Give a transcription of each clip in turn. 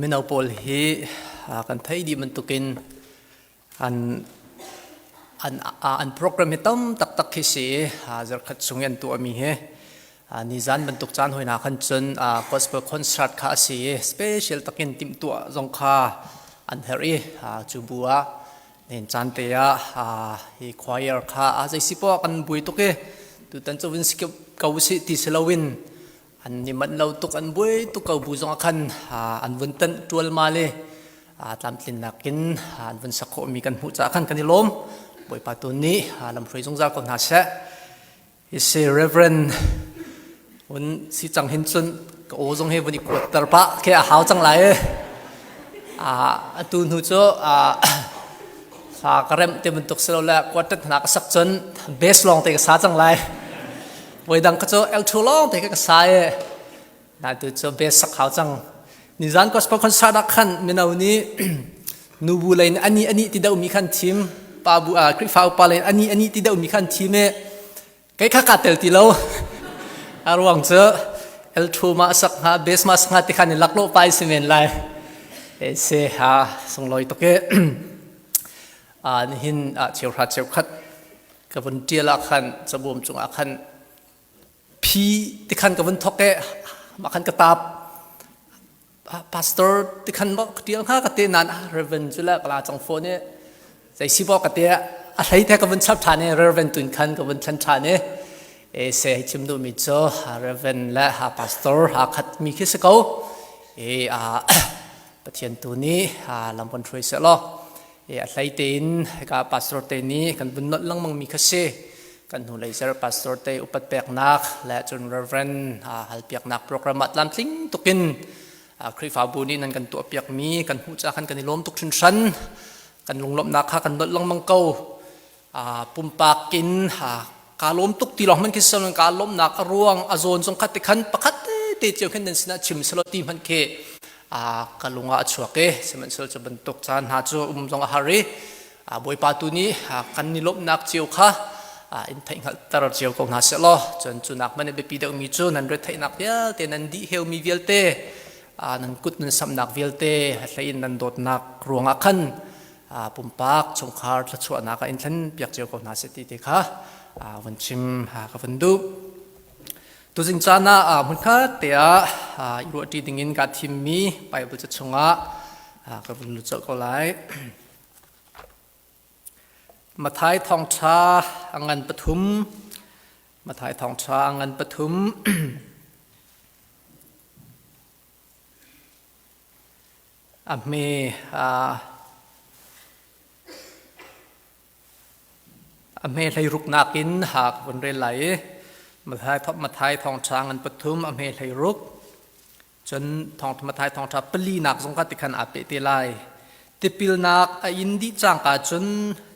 มินเอาปอลฮีกันไทยดีมันตุกินอันโปรแกรมที่ต้มตักฮิสีจะขัดส่งยันตัวมีเหนิจานบรรทุกจานหอยนาขันจนgospel concertข้าสี special ตักินติมตัวจงข้าอันเฮรีจูบัวเน้นจานเตียฮีควายร์ข้าใจสิปอกันบุยตุกเกตุตันจะวินสิเกาสิติสลาวินอันนี้มันเราตุกอันบุยตุกเกาบุจงขันอันวันตันตัวมาเลยตามตินนักกินอันวันสักโคมีกันหูจักขันกันที่ล้มบอยปาตุนี้ลำพริจงจากคนหาเสะ is a reverend วันสิจังหินจนก็โอ้จงให้วันนี้กวดตระปะแค่หาวจังไรตุนหูโจกระเริ่มเต็มตุกเสลแล้วกวดตัดหนักสักจนเบสลองเตะกษาจังไรวันดังก็โจเอลทูลองเตะกษาน่าตุโจเบสสักหาวจังนิจานก็สปอคนสาดักขันมินาวันนี้นูบูเลนอันนี้ที่เดามีขันทีมปาบูคริฟ้าอุปาเลนอันนี้ที่เดามีขันทีมใกล้ข้ากัดเตลติโลอารวังเจอเอลทูมาสักฮะเบสมาสักฮะที่ขันลักโลไปสิเมนไลเสียส่งลอยตกเกหินเชียวขัดกับวันเดียร์ขันสบู่จงขันพีที่ขันกับวันทกเกมาขันกระตับพาสเตอร์ที่ขันบอกเดียวข้ากระเตนันเรเวนจุลกลาจังโฟเนี่ยใจสิบอกกระเตะอะไรแท้กับวันชับทานเนี่ยเรเวนตุนขันกับวันชันทานเนี่ยเสียชิมดูมิโซเรเวนและพาสเตอร์ขัดมีคิสเกาปะเทียนตัวนี้ลำบนทรวยเสลออะไรเต็นกับพาสเตอร์เต็นนี้กันบนนดลังมังมีคิสกันหูเลยเจอพาสเตอร์เตอุปเปียกนักและจนเรเวนฮัลเปียกนักโปรแกรมลำทิ้งตุกินคริฟ้าบูนี่นั่นกันตัวเปียกมีกันหูจักกันนิลมตุกชุนชันกันลงลมนักกันนดลังมังเกาปุ่มปากกินการล้มตุกตีหลอกมันคิดสนการล้มนักร่วงอโซนทรงคัดติขันประคัดเตเจียวขึ้นเดินสินะชิมสลอตีมันเคกันลงอาชัวเกสมันเสจะบรรทุกจานหาจูจงอาหารีบอยปาตุนี้กันนิลมนักเจียวค่ะอินไทยหัดตระเจียวของหาเสลอจนจุนักมันเป็นปีเดียวมีจูนันเรทไทยนักเยอะแต่นันดีเฮลมีเวลเตนันกุดนันสำนักเวลเตอะไรนันโดดนักรวงอาคันปุ่มปากชงคาร์ทชวนักอินทันเปียกเจียวของหาเสติเตค่ะวันชิมกับวันดูตัวจริงจ้านะมันก็เตียอยู่ที่ดิ่งอินกับทีมมีไปบุษชงะกับวันลุจก็ไลมาท้ายทองชาอังเงินปทุมมาท้ายทองชาอังเงินปทุมเมให้รุกนักินหากวันเรไหลมาท้ายทองช้างอันปทุมอเมให้รุกจนทองมาท้ายทองช้างปลีนักสงกัดติขันอาเปติไลติปิลนักอินดีจางกาจน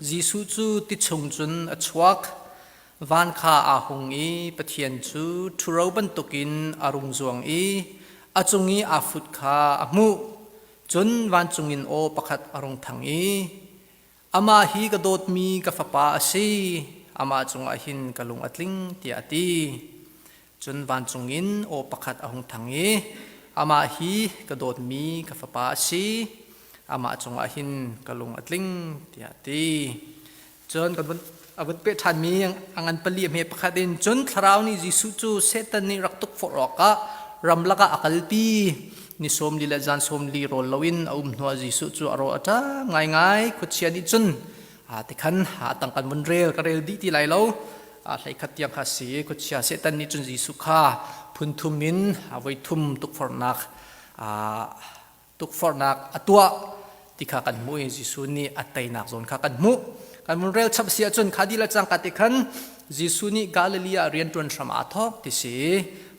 จีสุจูติชงจนอชวักวันข้าอาหงอีปะเทียนจูทุเราบันตุกินอารุงจวงอีอาจงอีอาฟุดข้าอามุจนวันจงอินโอประคัดอารุงทังอีอามาฮีกระโดดมีกฟ้าป่าสีอามาจงอาหินกะลุงอัดลิงตีอาตีจนวันจงอินโอประคัดอาหงทังเออามาฮีกระโดดมีกฟ้าป่าสีอามาจงอาหินกะลุงอัดลิงตีอาตีจนกันวันอาวุธเป็ดทันมีอังันปลีเมประคัดเดินจนคราวนี้จิสุจูเซตันนี่รักตุกฟอรอกะรำลักะอักลปีนิสมลีละจันสมลีโรลลวินอุ้มหัวจิสุจูอารออาจาง่ายขุดเชียดิจุนติขันตั้งกันบนเรลกระเรลดีที่ไหลเราใส่ขัดยังขัดสีขุดเชียเซตันนิจุนจิสุขาพุนทุมินไว้ทุมตุกฟอร์นักตัวที่ข้ากันมุยจิสุนี่อัตไตนักโซนข้ากันมุกันบนเรลชับเสียจนขาดีละจังกัดติขันจิสุนี่กาลิลียเรียนจนสมาทอกที่สี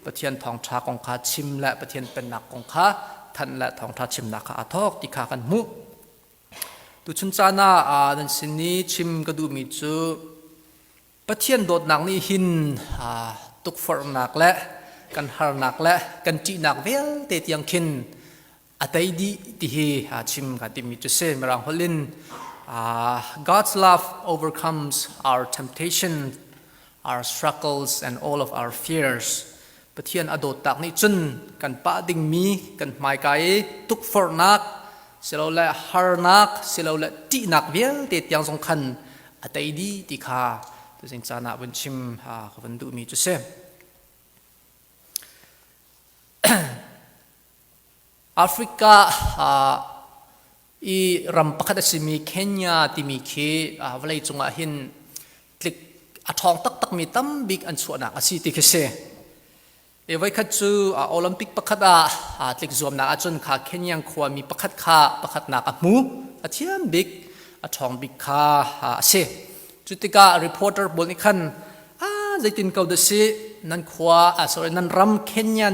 ปะเทียนทองชาของข้าชิมและปะเทียนเป็นหนักของข้าท่านและทองชาชิมหนักข้าทอกที่ข้ากันมุตุชุนจานาดันสินีชิมกระดูมิจูปะเทียนโดดหนักนี่หินตุกฟอร์หนักและกันหาหนักและกันจีหนักเวลเตตียงขินอัตดีที่ชิมกันที่มิจูเซมรังฮอลิน God's love overcomes our temptation, our struggles and all of our fears ปะเทียนอดตักนี่จุนกันปะดิ่งมีกันหมายไกตุกฟอร์นักเสลาละฮาร์นักเสลาละตีนักเวียเตียงสงคันอัตดีติคาตัวสินจานะวันชิมวันดูมีจุเซแอฟริกาอีรัมปักดัชมีเคนยาที่มีเควลัยจงอาหินคลิกอัทองตักมีตั้มบิ๊กอันส่วนนักสิติเคเซไว้คัดจูโอลิมปิกปักดาคลิกรวมนักจนขาเคนยังขวามีปักขาปักนักมูอาเทียมบิ๊กอัทองบิ๊กขาเซจุดที่การรีพอร์เตอร์บนนี้คันใจตินเขาดูสินั่นขวาsorry นั่นรำเคนยา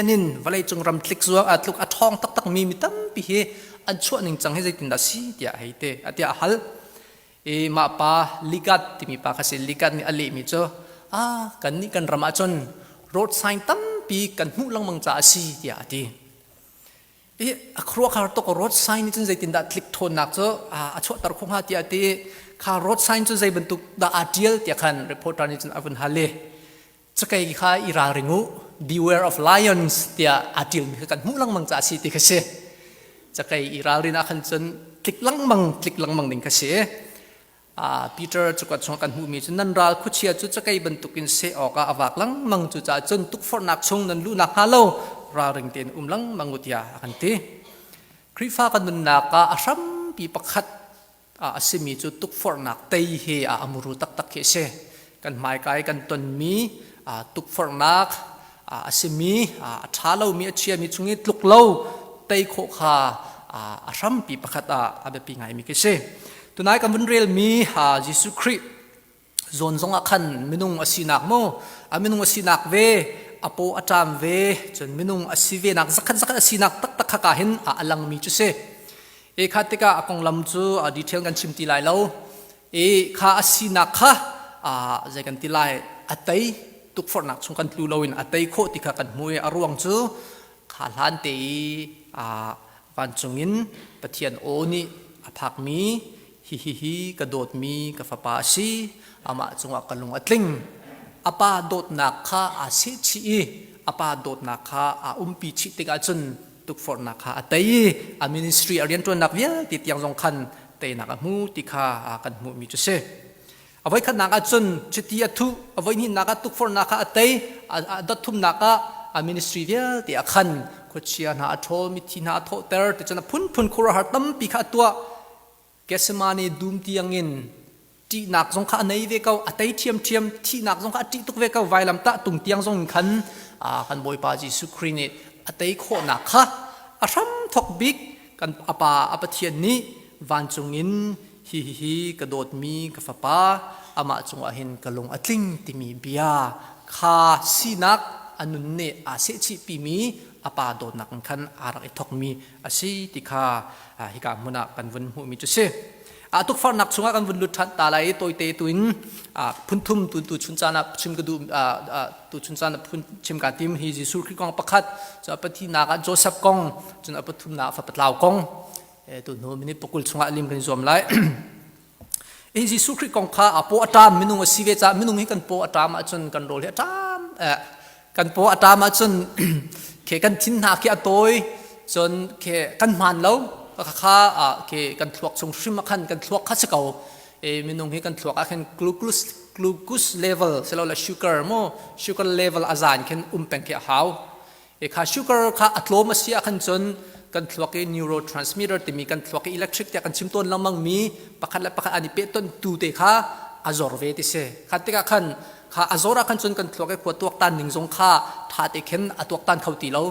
นินวัลัยจงรำคลิกรวมลูกอัทองตักมีตั้มปีเฮอันชั่วหนึ่งจังให้ใจตินดูสิเดียให้เตะเดียฮัลมาปาลิกัดที่มีปาคาสิลิกัดนี่อลีมิจ้ากันนี่กันรำจนรถไซน์ตั้มปีกันหูลังมังจ่าสีเดียดีครัวคาร์ตกรถไซน์นี่จนใจตินดาคลิกโทนนักจ้าชั่วตระคงหาเดียดีคารถไซน์จนใจบรรทุกดาอาเดียลเดียกันรีพอร์ตนี่จนอวันฮัลเล่จะใครข้าอิราริงู beware of lions เดียอาเดียลมีกันหูลังมังจ่าสีที่เขาเสจะใครอิรารินักขันจนคลิกลังมังดิ่งเขาเสปีเตอร์จุกัดชงกันหูมีจนนั่นราคุเชียจุจะไกบรรทุกินเสออกอวากลังมังจุจ่าจนทุกฝนนักชงนั้นลูนักฮาโลราเริงเตียนลังมังกุตยากันทีคริฟ้ากันนุนนักอาชัมปีปักขัดสิมีจุทุกฝนนักเตยเฮอมุรุตักเคเสกันหมายกายกันตนมีทุกฝนนักสิมีท้าเรามีเชียมีชงนี้ลุกเล่าเตยโคขาอาชัมปีปักขัดอาเบปีไงมีเคเสตัวนายกันวันเรียลมียิสุคริโซนสงขันมินุงอสินักโมมินุงอสินักเวอโปอาจามเวจนมินุงอสิเวนักสักอสินักตักขะหินอลังมีจุเซข้าติกาอกงลำจูดีเทลกันชิมตีไลเราข้าอสินักข้าใจกันตีไลอัตย์ตุกฝนนักชงกันตูลวินอัตย์โคติกากันมวยอรวงจูขาลันตีวันจงินปะเทียนโอนี่ผักมีฮิกระโดดมีกาฟปาซีอามาจงว่ากลุงอัตลิงอาปาโดดนักข้าอาเซชีอาปาโดดนักข้าปีชิติกาจนตุกฝนนักข้าอัตย์มินิสทรีอารียนตัวนักเวียติดยังสงคันเตนักมูติข้ากันมูมีจุเซเอาไว้ขันนักจนจิตยาทุเอาไว้นี่นักตุกฝนนักข้าอัตย์ดัดทุ่มนักมินิสทรีเวียติอาคันคุชยานาโทมิทินาโทเตอร์ติจนพุนคุระหัตตั้มปีข้าตัวเกสมานีดูมที่ยังเงินที่นักสงฆ์ในเวกเอาอัตย์เทียมที่นักสงฆ์ที่ตุกเวกเอาไวลำตะตุงที่ยังสงฆ์กันบอยปาจิสุครีนิอัตย์โคนักค่ะอาชัมทอกบิกกันอปะเทียนนี้วันจงินฮิกระโดดมีกฟ้าป้าอามาจงอาหินกะลงอัตลิงที่มีเบียข้าสีนักอนุนเนอาเซชิปีมีอาปาโดนักขันอารักทอกมีอาศัยติคาฮิกามุนักกันวันหูมีจุเสทุกฝันนักชงกันวันลุทัดตาไลตัวเตตุนพุนทุมตุชุนจานะชิมกระดูตุชุนจานะพุนชิมกาติมฮิจิสุคริกองประคัดจะปฏินักโจเซฟกองจนปฐุมนักฝัดลาวกองตุนโนมินิปกุลชงลิมกันจอมไลฮิจิสุคริกองข้าโปอัตามมินุงสิเวจามินุงฮิกันโปอัตามจนกันโรลอัตามกันโปอัตามจนเคกันทิ้งหาเคอตัวจนเคกันมันแล้วข้าเคกันทวกสงชิมขันกันทวกข้าศึกเอามินุงให้กันทวกขันกลูคูสเลเวลเสร็จแล้วชูการ์โมชูการ์เลเวลอาจารย์ขันเป็นเคหาวข้าชูการ์ข้าอัตโลมาเสียขันจนกันทวกนิวโรทรานสมิเตอร์ที่มีกันทวกอิเล็กทริกที่กันชิมต้นลำมังมีปักขันและปักขันอันนี้เป็นต้นตูเตข้าอจอร์เวติเซขันที่ขันข้าอจอร์ขันจนกันทวกขวดตัวตันหนึ่งทรงข้าท่าเตขันตัวตันเขาตีเรา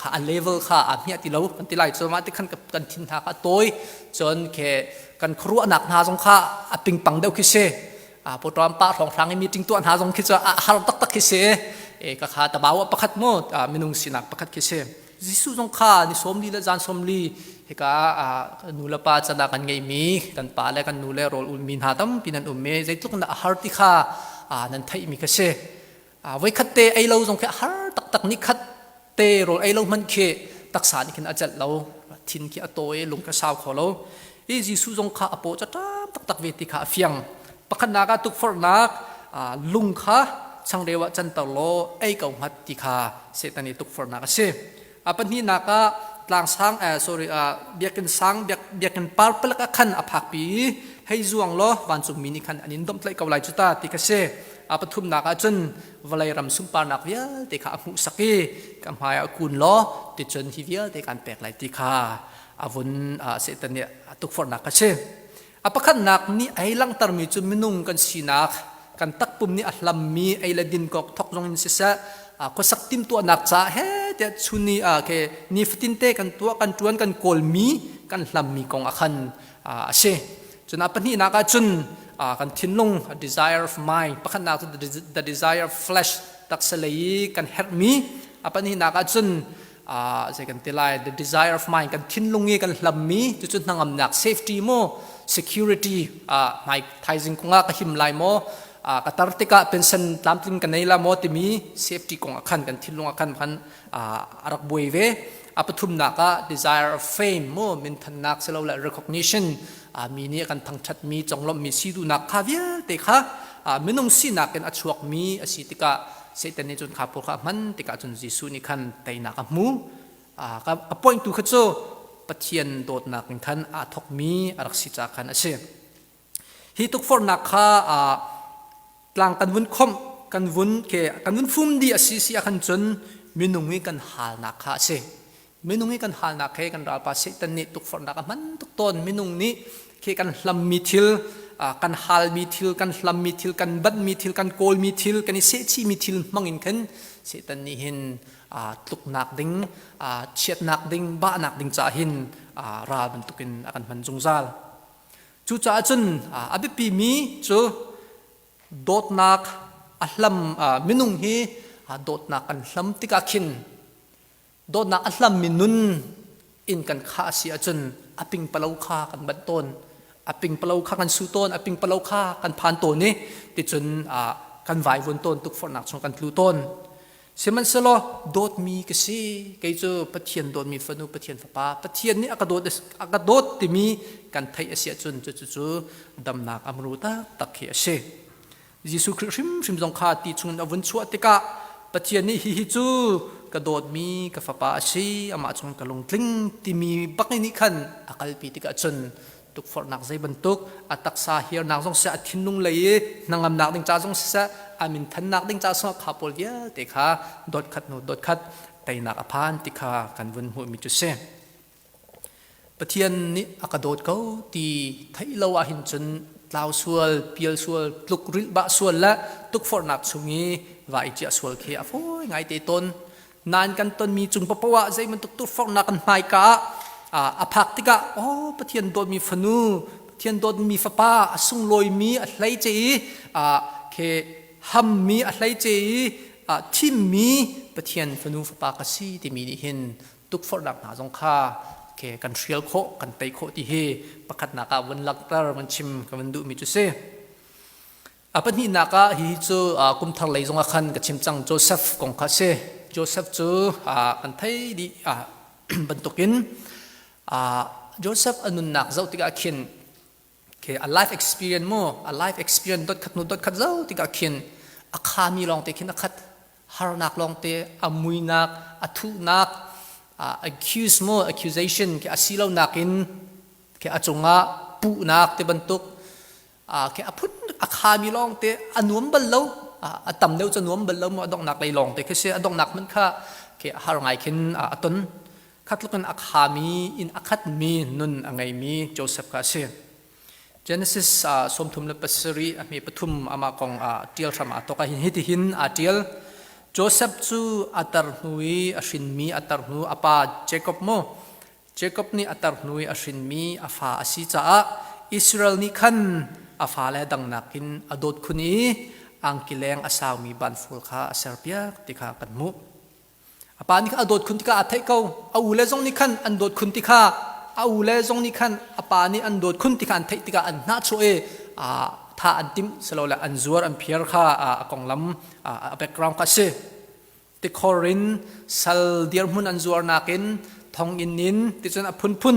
ข้าเลเวลข้าเมียติเรากันติไลจนมาติขันกับกันทินหาข้าตัวจนกันครัวหนักหาสงข้าปิงปังเดียวคิเซพอตอนป้าของทางมีจริงตัวหาสงคิดว่าฮาร์ตักคิเซก็ข้าตะบ่าวประคัดโมดมินุงสินักประคัดคิเซจิสุสงข้านี่สมลีและจานสมลีเฮก้านูเลป้าจะนักกันไงมีกันป้าและกันนูเลโรลอุลมินหาตั้มปีนั้นเมย์ใจทุกคนฮาร์ติข้านั่นไทยมีคิเซไว้คัดเตไอเราสงแค่ฮาร์ตักนี่คัดเตโรไอเรามันเคตักษานี่ขันอาจจะเราทินขี้อโตเอลงกระสาวเขาเราจิสุสงข้าอโปจะตักเวทีข้าเฟียงปะขณะการตุกฝนนักลุงข้า ช่างเรียกว่าจันตโลไอ้กับหัดติคาเสตันตุกฟอร์นักเชปันนี้นักลางสังsorryเบียกันสังเบียกันปาร์ปลกขันอภักปีให้จวงล้อวันสุมินิขันอันนี้ดมไล่กับไลจุตาติกเชปทุมนักจนวลัยรำสุมปานักเวียติขามุสกีกำหายกุนล้อติจนฮิเวียติการแปลกไลติคาอาวุนเสตันเนี่ยตุกฟอร์นักเชปะขันนักนี้ไอ้ลังตรมีจุมินุงกันสีนักกันตักปุ่มนี้อัลลัมมีไอ้ละดินกอกทอกลงนิสะก็สักติมตัวนักจ้าเฮ้เดี๋ยวชุนีเคนิฟตินเตกันตัวกันจวนกันโกลมีกันลัมมีกองอันเชจนปัญหานักจุนกันทิ้งลง desire of mind ปะขันนัก the desire of flesh ตักสลายกันเฮดมีปัญหานักจุนใช่กันที่ไล the desire of mind กันทิ้งลงงี้กันลัมมีจุดนั่งอำนัก safety โม security ไม่ไทยจิงคงก็หิมไลโมกตัรติกาเป็นสันตามติงกันในละโมติมี safety ของอาคารกันทิ้งลงอาคารพันรักบวยเวปทุมนัก desire of fame โมมินทันนักเสลาละ recognition มีนี่กันทั้งชัดมีจงลมมีสีดูนักข้าเวียเตค่ะไม่ต้องสีนักกันอัชวกมีสิติกาเสตันในจนข้าพวกมันติกาจนจิสุนิคันไตนักมูกับ point ตัวขจรปะเทียนโดดนักทันอาทกมีรักสิจากขันอาเซียฮิตุกฟอร์นักข้ากลางกันวุ้นคมกันวุ้นเกกันวุ้นฟุ้มดีอาศิอาคันจนมินุงิกันหานักข้าเช่มินุงิกันหานักเกกันราปาเสตันนิตุกฟอร์นักมันตุกตนมินุงนี้เกกันลำมีทิลกันฮาลมีทิลกันลำมีทิลกันบัดมีทิลกันโกลมีทิลกันเสชีมีทิลมังอินขันเสตันนิหินตุกนักดิ้งเชียดนักดิ้งบ้านักดิ้งจ่าหินราบันตุกินอากันมันจงซาลจูจ่าจนอภิปีมีจูโดดนักอัลลัมมินุงฮีโดดนักอัลลัมติกาคินโดดนักอัลลัมมินุนอินกันข้าเสียจนอปิงเปล่าข้ากันบัดต้นอปิงเปล่าข้ากันสู้ต้นอปิงเปล่าข้ากันผ่านต้นนี้ติจนกันไหววนต้นตุกฝนนักชงกันพลูต้นเสียมันสโลโดดมีกษีไกจูปะเทียนโดดมีฟนุปะเทียนฟ้าปะเทียนนี้อากาโดดติมีกันไทยเสียจนจู่ดำนักอมรุตาตักเขียเชยิสุคริชิมจงคาติชุนอวุนชัวติกะปะเทียนนี้ฮิจูกระโดดมีกฟ้าป่าชีอามาจงกะลงทลิงติมีบักนิคันอากาลปีติกะจนตุกฟอร์นักใจบรรทุกอัตักซาเฮียนักจงเสียทิ้งลงเลยนังอำนักดิ้งจ้าจงเสียอามินทันนักดิ้งจ้าสงขับปอลเยอะติค่ะโดดขัดโนดดขัดไตนักอภานติค่ะกันวนหัวมิจุเซปะเทียนนี้อากาโดดเขาตีไทยลาวาหินจนลาวส่วนเปียลส่วนลุกริบะส่วนและตุกฟอร์นักสุงีว่าอิจิส่วนเขียโอ้ยไงเตต้นนานกันต้นมีจุงปะปะวะใจมันตุกฟอร์นักกันไม่กะอภักติกะโอ้ปะเทียนโดดมีฟนูปะเทียนโดดมีฟ้าป่าสุงลอยมีอะไรเจีเคฮัมมีอะไรเจีทิมมีปะเทียนฟนูฟ้าป่ากษีที่มีเห็นตุกฟอร์นักหนาจงค่าเคกันเชียลโคกันไตโคที่เฮประคัดนักวันลักตร์มันชิมกันวันดูมิจุเซปัญหานักฮิจูกุมทางเลยจงขันกับชิมจังโจเซฟกงคาเซโจเซฟจูกันไทยดีบรรทุกินโจเซฟอนุนักเจ้าติกาคินเค a life experience โม a life experience ดดขัดนูดดขัดเจ้าติกาคินอาคามีลองเตคินขัดฮาร์นักลองเตอมุยนักอทุนักaccuse mo accusation ke asilaw nakin ke achunga pu nak te bantuk ke apun akhami long te anuam ballo atam deu chanuam ballo mo adong nak lai long te ke se adong nak man kha ke har ngai khin aton khatlukan akhami in akhat mi nun angai mi Joseph ka se Genesis somthum le pasari ami pathum ama kong tial sama to ka hin hiti hin atial Joseph chu atar hnui ashin mi atar hnu apa Jacob mo Jacob ni atar hnui ashin mi afa asi cha Israel ni khan afa le dang nakin adot khuni angkileng asaw mi banful kha aserpia tikha kanmu apa ni kha adot khun tika athai ko aule jong ni khan andot khun tika aule jong ni khan apa ni andot khun tika an thai tika an na choe tha antim salola anzuar ampier kha akong lam background ka se ti khorin sal dir mun anzuar nakin thong inin ti chon apun pun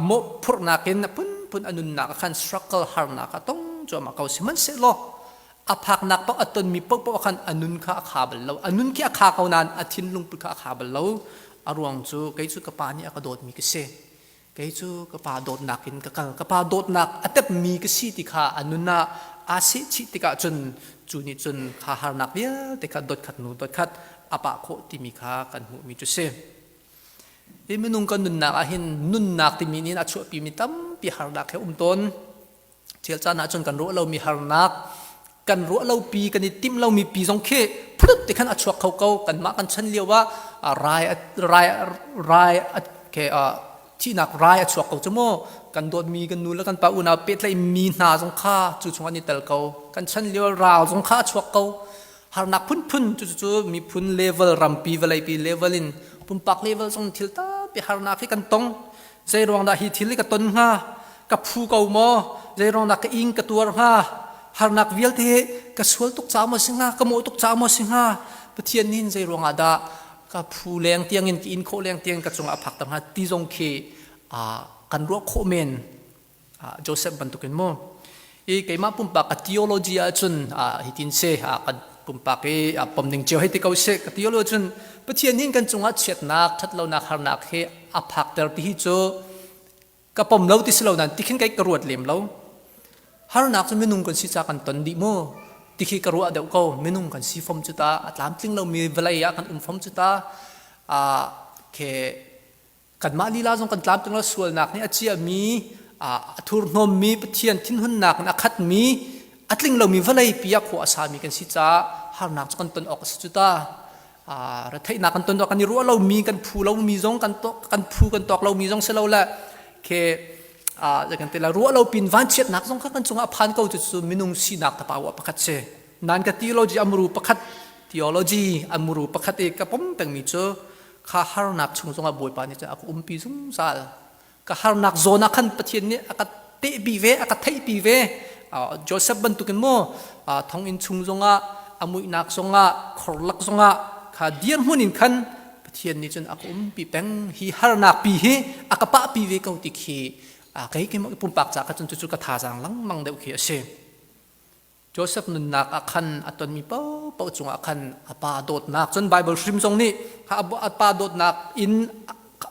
mo phur nakin apun pun anun nak khan struggle har na ka tong jo ma kau siman se lo อภักนักปกอัตนมีปกขันอนุนข้าขาบเราอนุนขี้อาขาเขานานอธินลุงปุข้าขาบเราอารวงจูไกจูกปานี่อกระโดดมีกเสไกจูกปาโดดนักอินกปาโดดนักอัตบมีกสีติขาอนุนาอาศิชิติกาจุนจูนิจุนขาหานักเบียติกาโดดขัดนูโดดขัดอปะโคติมีขากันหูมีจุเสที่มนุงกันนุนนักอาหินนุนนักที่มีนี่นัชวปีมิตัมปีหานักแค่ต้นเชี่ยวชาญจนกันรู้เรามีหานักกันรู้เราปีกันติมเรามีปีสองเคพุทธิขันอชวกเขากันมากันฉันเรียกว่ารายแค่ที่นักรายอชวกเขาจะโม่กันโดดมีกันนู่นแล้วกันปะอุณาเป็ดเลยมีนาสงข้าจู่ชงอันนี้เตลเขากันฉันเรียกว่าราวสงข้าชวกเขาหานักพุ่นจู่มีพุ่นเลเวลรัมปีเวลปีเลเวลินปุ่มปักเลเวลส่งทิลตาไปหานักให้กันตรงใจรองดาฮิทิลกับต้นง่ากับผู้เก่าโม่ใจรองดากับอิงกับตัวง่าหานักวิลเทกสวลตุกจ้ามาสิงหากโมตุกจ้ามาสิงหาปะเทียนนินใจรองอาดากับผู้แรงเตียงอินโคแรงเตียงกับจงอภักต่างหากที่จงเคกันรัวโคเมนโจเซฟบรรทุกินโมอีกไอ้มาปุ่มปากกับทีโอโลจีจุนฮิตินเซกันปุ่มปากปุ่มหนึ่งเจ้าให้ที่เขาเซกับทีโอโลจีจุนปะเทียนนินกันจงอาเช็ดนักทัดเรานักหานักให้อภักเตอร์ที่โจกับปุ่มเราที่เรานั้นที่ขึ้นไกกระรวดเหลี่ยมเราหานักจะไม่นุ่งกันสิจากกันตอนดีโมที่ขี้กระรัวเดี๋ยวเขาไม่นุ่งกันสีฟอมจุตาตามจริงเรามีเวลาอยากกันฟอมจุตาแค่กันมาลีลาจงกันตามจริงเราส่วนนักนี่อาเจียมีทุรนมมีปะเทียนทิ้งหุ่นนักนักขัดมีอัตลิงเรามีเวลาปียกหัวสามีกันสิจ้าหานักจงกันตนออกสิจุตาเราไทยนักกันตนออกกันรัวเรามีกันผูเรามีจงกันตอกกันผูกันตอกเรามีจงเสเราแหละแค่จากนั้นแต่ละรัวเราปินวันเช็ดนักสงฆ์กันจงอภันเขาจะสูมินุงสีนักตะปาวะประคัตเชนั่นก็ทีโอโลจีอมรูประคัตทีโอโลจีอมรูประคัตเอกกับผมแต่งมิโจข้าหานักชงจงอาบวยปานี่จะakuปีสงสารข้าหานักโซนักขันปะเทียนนี่อากัเตะปีเวอากัเทยปีเวโจเซฟบันตุกันโมท้องอินชงจงอามุยนักจงอาขอลักจงอาข้าเดียนหุ่นขันปะเทียนนี่จนakuปีแปงฮีหานักปีเฮอากัปะปีเวเขาติขีcáiปุ่มปากจากจนจุดกระถาจางลังมังเดียวเขียเชโจเซฟนุนนักอาคันอัตนมีเป้าจงอาคันอาปาโดดนักจนไบเบิลชิมทรงนี้ข้าอาปาโดดนักอิน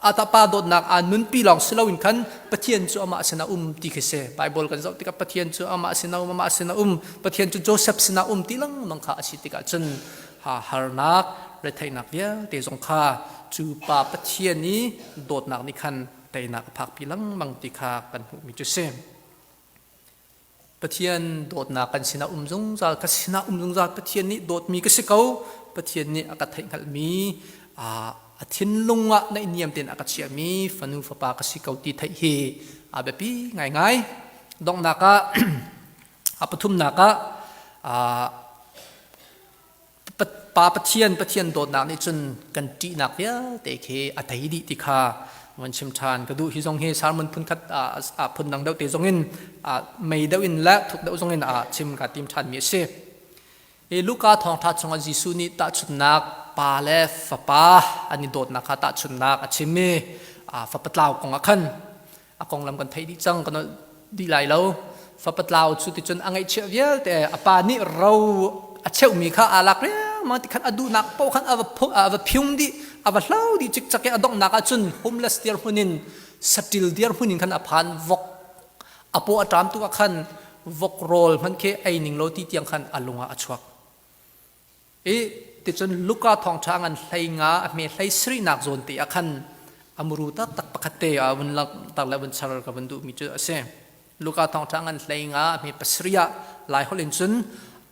อาตาปาโดดนักนุนปีหลงสิลาวินคันปะเทียนจูอามาสินาตีเขเชไบเบิลกันจะติกับปะเทียนจูอามาสินาปะเทียนจูโจเซฟสินาตีลังมังข้าสิติกับจนหานักเรทัยนักเดียเตจงข้าจูปาปะเทียนนี้โดดนักนิคันแต่นักผักพิลังมังติคากันหูมิจุเซมปะเทียนโดดนักกันสินาจงจากัสินาจงจาปะเทียนนี้โดดมีกสิเขาปะเทียนนี้อากาศไทยขัดมีอาทินลุงะในเนียมเต็นอากาศเชียมีฟันุฟปากสิเขาตีไทยเฮแบบพี่ง่ายดองนักปทุมนักปาปะเทียนโดดนักนี่จนกันจีนักเยอะแต่เคอัตยิดิติคาวันชิมชานก็ดูฮิซงเฮสารมันพุ่นคัดพุ่นดังเดาเตจงอินไม่เดาอินและถูกเดาจงอินชิมกับทีมชานมีเสลูกาทองทัดจงอาจิสุนิตาชุนนักปาเลฟปาอันนี้โดดนักตาชุนนักชิมเมฟปัตลาวกงอักขันกงลำกันไทยดิจังกันดีไหลแล้วฟปัตลาวสุดที่จนอังไอเชียเยลแต่ปานี่เราเชี่ยวมีข้าอาลักเรียมันที่ขันอดูนักพวกขันพิวมดีอาวัลาวดีจิกจักอดองนักจุนโฮมเลสเดียร์หุนินสติลเดียร์หุนินขันอภันวกอโปอัตรามตัวขันวกโรลมันแค่ไอหนิงโลที่เตียงขันอลุงอาชวักติจนลูกาทองช้างอันไหลงาเมไหลสรีนักโซนตีขันอมรูตักปะคัตเตอวันลักตักเลวันชาร์กับวันดูมิจุเซลูกาทองช้างอันไหลงาเมปัสริยาลายฮอลินจุน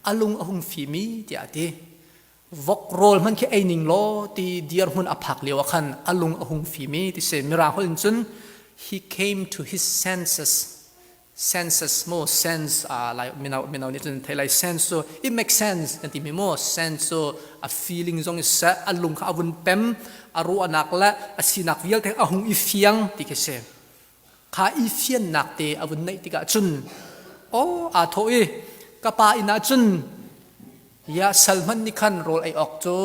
อลุงอหุงฟีมีเดียดีวกโรลมันแค่ไอหนิงโลที่เดียร์หุ่นอภักเลียวขันอลุงอหุงฟีมีที่เสมิราฮอลินจุน he came to his senses more sense like ไม่เอานี่จนไทยไล sense so it makes sense กันที่มี more sense so a feeling ตรงนี้อลุงข้าวุ่นเต็มอรู้อนักและสินักวิลแต่อหุงอีเฟียงที่เกษข้าอีเฟียนนักเตอวุ่นในที่กะจุนโอ้โถกะปาอินาจุนยาซัลมันนี่ขันโรลไอออกจู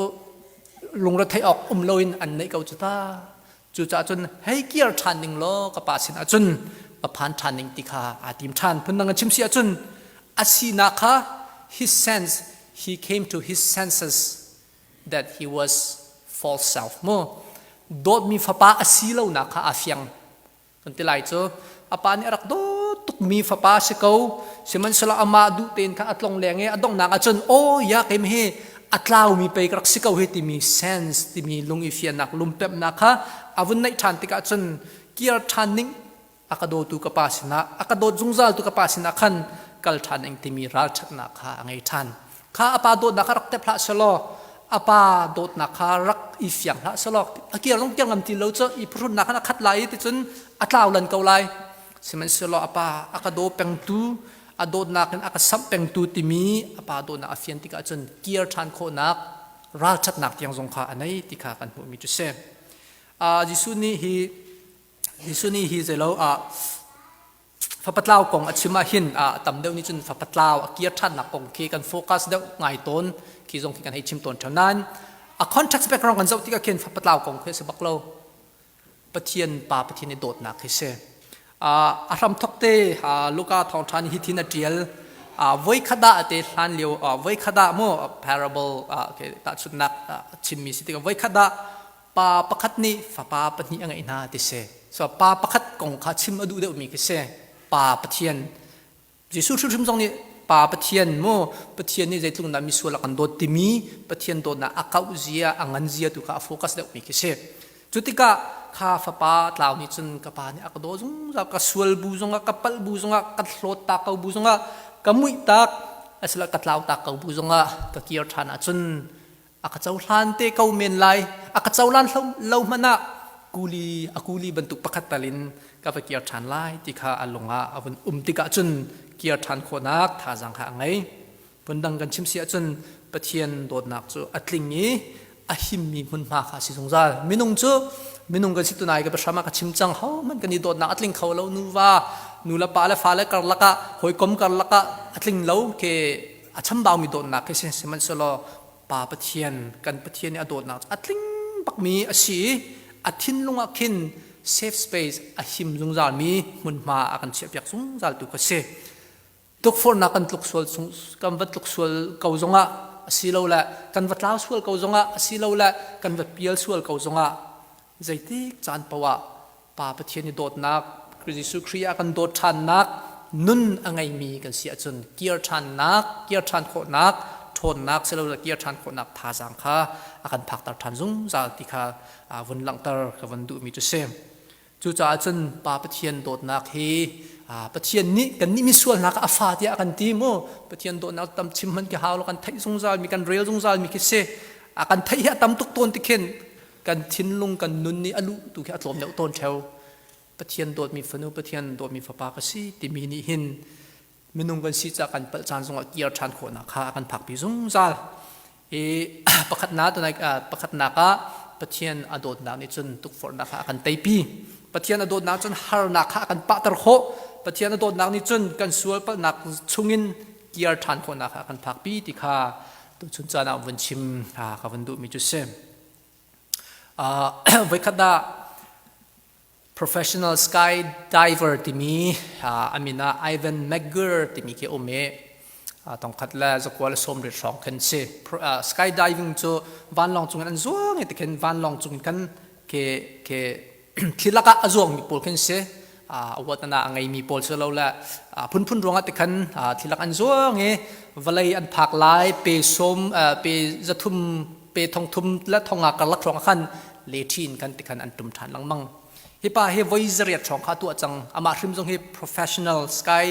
ลุงรถไทยออกลอยอันในเกาจุตาจูจ่าจุนให้เกียร์ชันนิงโลกับป่าสินอาจุนปะพันชันนิงติคาอาติมชันพุ่นนังชิมเสียจุนอาศินาคา he came to his senses that he was false self mo dot mi fapa asilo na ka afyang kan tilai cho apa ni arak do tuk mi fapa se ko siman sala ama du ten ka atlong lenge adong na ka chon o ya kem he atlaw mi pe krak sikau he ti mi sense ti mi lung ifian nak lumpep na kha avun nai than ti ka chon kiar thaning akado tu ka pasina akado jungzal tu ka pasina khan kal thaning ti mi ral thak na kha angai than kha apa do na karak te phla salo apa dot na kha rak ifiang la salo akiar long kyang am ti lo cho i prun na kha khat lai ti chon atlaw lan kau lai siman salo apa akado peng tu adod na kan akasam peng tu ti mi apa do na afian ti ka chon kiar than kho nak ral chat nak yang zong kha anai ti kha kan hu mi tu se jisuni hi zelo fapatlaw kong achima hin tam deu ni chun fapatlaw kiar than nak kong ke kan focus deu ngai ton ki zong ki kan hei chim ton thanan a context background kan zau ti ka ken fapatlaw kong khe se baklo pathian ni dot nak khe se aram thokte luka thong than hi thina tial voi khada te hlan leo voi khada mo parable ke ta chutnak chimmi siti voi khada pa pakhat ni fa pa pani anga ina ti se so pa pakhat kong kha chim adu de mi ke se pa pathian jisu chu chim jong ni pa pathian mo pathian ni jaitlung na mi suala kan dot ti mi pathian do na akau zia angan zia tu ka focus de mi ke se chutika kha fa pa tlaw ni chun ka pa ni akdo jung za ka sual bu zonga kapal bu zonga ka thlot ta ka bu zonga kamui tak asla ka tlaw ta ka bu zonga ka kiar thana chun aka chaulan te kau men lai aka chaulan lo mana akuli bantuk pakhat talin ka fa kiar than lai ti kha alonga avun ti ka chun kiar than khonak tha jang kha ngai pundang kan chim sia chun pathian dot nak chu atlingi ahim mi mun ma kha si zongjal minung kan situ nai ka pasama ka chimchang ho man kan ni dot na atling khawlo nuwa nula pala fala karlaka hoikom karlaka atling lo ke acham baw mi dot na ke se man solo pa pathian kan pathian ni adot na atling bakmi asi athin lunga khin safe space ahim zongjal mi mun ma akan chiapyak zongjal tu ka se tok for na kan tluk sual kan vat tluk sual kau zonga asilo la kan vat law sual kau zonga asilo la kan vat pial sual kau zonga zaitik chan pawa pa pathian ni dot nak Kristu Kriya kan dot than nak nun angai mi kan sia chun kiar than kho nak thon nak selo la kiar than kho nak tha jang kha akan phak tar than jung zal ti kha vun lang tar ka van du mi tu sem chu cha chun pa pathian dot nak he pathian ni kan ni mi sual nak afa ti akan ti mo pathian dot nak tam chim man ke hawl kan thai jung zal mi kan rel jung zal mi ke se akan thai ya tam tuk ton ti khen kan thin lung kan nun ni alu tu kha tlom ne ton theu pathian dot mi fanu pathian dot mi fa pa ka si ti mi ni hin minung kan si cha kan pal chan zonga kiar than kho na kha kan phak pi zung zal pakhat na to nai pakhat na ka pathian adot na ni chun tuk for na kha kan tai pi pathian adot na chun har na kha kan pa tar kho pathian adot na ni chun kan sual pa nak chungin kiar than kho na kha kan phak pi ti kha tu chun cha na vun chim ka van du mi chu sem vai khada professional skydiver ti mi amina Ivan McGregor ti mi ke ome tong khatla zakwal som ri thong khan se skydiving chu van long chung an zuang e tiken van long chung kan ke thilaka azong mi pol khan se awatana angai mi pol se lo la phun ronga tikhan thilak an zuang e valai an phak lai pe som pe zathum pe thong thum la thonga kalak thong khan le thin kan tikhan an tum than lang mang hipa he voizeriat thong kha tu achang ama hrim jong he professional sky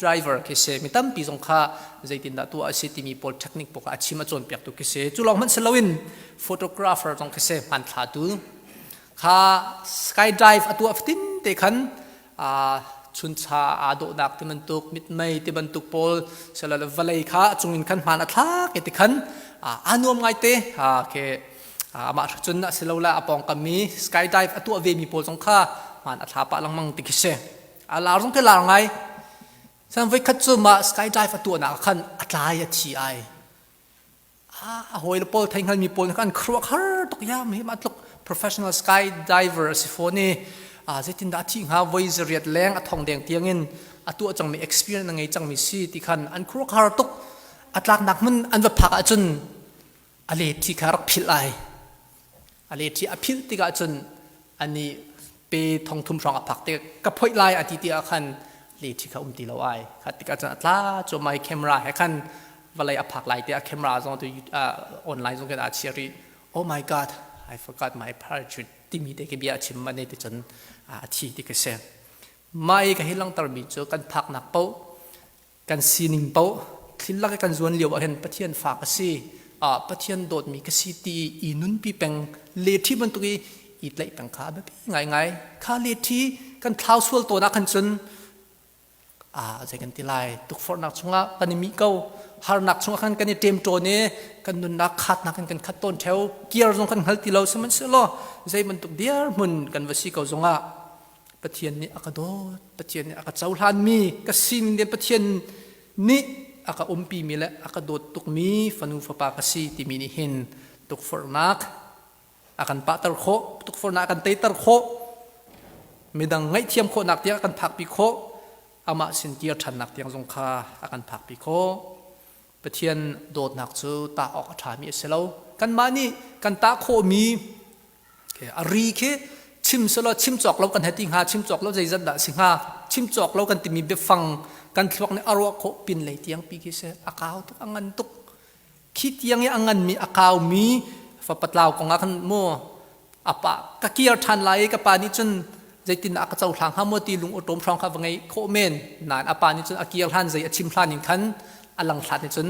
driver ke se mitam pi jong kha zaitin da tu asiti mi polytechnic poka achima chon pyak tu ke se chulong man selawin photographer jong ke se man thla tu kha skydive atu aftin te khan chun cha ado dak ti man tuk mit mai ti ban tuk pol sela valai kha chungin khan man athla ke ti khan anuam ngai te ke ama chun na silola apong kami skydive atu ave mi pol jong kha man athla pa lang mang ti ke se ala jong ke la ngai sam vai khat chu ma skydive atu na khan atlai a thi ai hoil pol thaingal mi pol khan khruak har tok ya mi ma tlok professional skydiver sifoni zetin da thi nga voizeriat leng athong deng tiangin atu achang mi experience ngai chang mi si ti khan an khruak har tok อัตลักนักมันอันว่าพักจนอะไรที่ขารักพิลไออะไรที่อภิลติกาจนอันนี้ไปทองทุ่มรองอภักเตกับพ่อยลายอธิติอาคันเลที่เขาตีเราไอขัดติกาจนอัตลาจนไม่แคมราให้คันเวลาอภักลายเตะแคมราจงตัวออนไลน์จงกันอาเชียรี Oh my God I forgot my parachute ที่มีเด็กเบียชิมมันนี่จนที่ที่เกษตรไม่ก็ให้ลังตระบิดจกันพักนักเป้ากันซีนิงเป้าคิดลักกันส่วนเหลียวเห็นปะเทียนฝากสิปะเทียนโดดมีกสิตีอีนุนปีเป็งเลที่มันตุกีอีไลเป็งขาแบบไงข้าเลที่กันเท้าส่วนตัวนักขันจนใจกันตีลายตุกฟอร์นักชงะกันมีเก้าหานักชงะกันกันเตรียมโจเน่กันนุนนักขัดนักกันขัดต้นแถวเกียร์จงกันหัลตีเราสมันเสลอใจมันตุกเดียร์มุนกันวสีเก้าจงะปะเทียนนี่อากาโดปะเทียนนี่อากาเจ้าลานมีกสินเดียปะเทียนนี่อากาปีมีและอากาโดตุกมีฟันูฟปากสีที่มีนิหินตุกฟอร์นักอากันปะตรโคตุกฟอร์นักกันเตตรโคไม่ดังไงเทียมโคนักเดียกันผักปีโคอามาสินเกียร์ทันนักเตียงสงคาอากันผักปีโคปะเทียนโดดนักจูตาออกถามีเสลากันมานี่กันตาโคมีอารีเคชิมสลอชิมจอกเรากันเหติงหาชิมจอกเราใจจัดดะสิงหาชิมจอกเรากันติมีเบฟังกันทวกในอารวะโคปินเลยเตียงปีกิเสอากาวตุกอังันตุกคิดยังอังันมีอากาวมีฝาปัดลาวของอาคันมัวอาปะกะเกียร์ทันไลกับปานิจนใจตินอากาเจ้าทางห้ามมัวตีลุงอดมพรองข้าวไงโคเมนนานอาปานิจนอาเกียร์ทันใจชิมพลานิคันอลังทันนิจน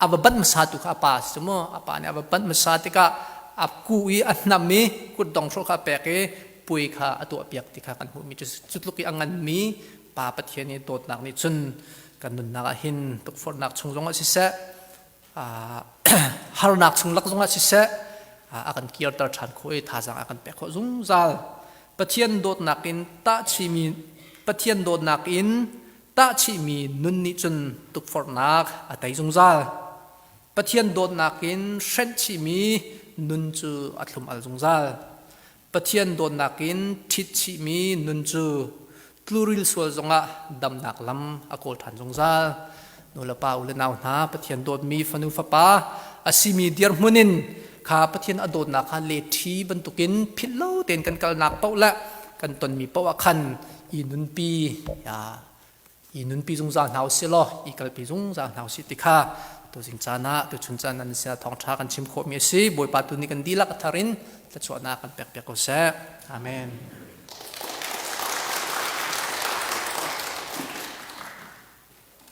อาบบันมาสาตุกอาปาสมออาปาเนี่ยอาบบันมาสาติกะอากุยอันนำมีกุดดองโชคาเปกปุยข้าตัวเปียกติกากันหูมีจุดลุกอังันมีปาปะเทียนนี่โดดหนักนี่จนกันนุนนักหินตุกฝนนักชงจงอาศิเสฮารุนักชงลักจงอาศิเสอากันเกียร์ตระชันคุยท่าจังอากันเปกจงซาลปะเทียนโดดนักอินตาชีมีปะเทียนโดดนักอินตาชีมีนุนนี่จนตุกฝนนักอาตัยจงซาลปะเทียนโดดนักอินเซนชีมีนุนจูอัตลุมอัลจงซาลปะเทียนโดดนักอินทิชีมีนุนจูกลูริลสวลจงะดำนักลำอโกลทันจงซาลโนลปาอุลนาวนาปะเทียนโดดมีฟันุฟปาอาศิมีเดียร์มุนินข้าปะเทียนอโดดนักฮาเลทีบรรทุกินพิลโลเต็นกันกลนักเป้าละกันตนมีเป้าคันอีนุนปีอีนุนปีจงซาหนาวเสียลออีกลปีจงซาหนาวสิติข้าตัวสิงจานะตัวชุนจานันเสียทองชากันชิมโคมีสิบวยปาตุนิกันดีลักทารินจะชวนากันเปียกๆก็เสอาเมน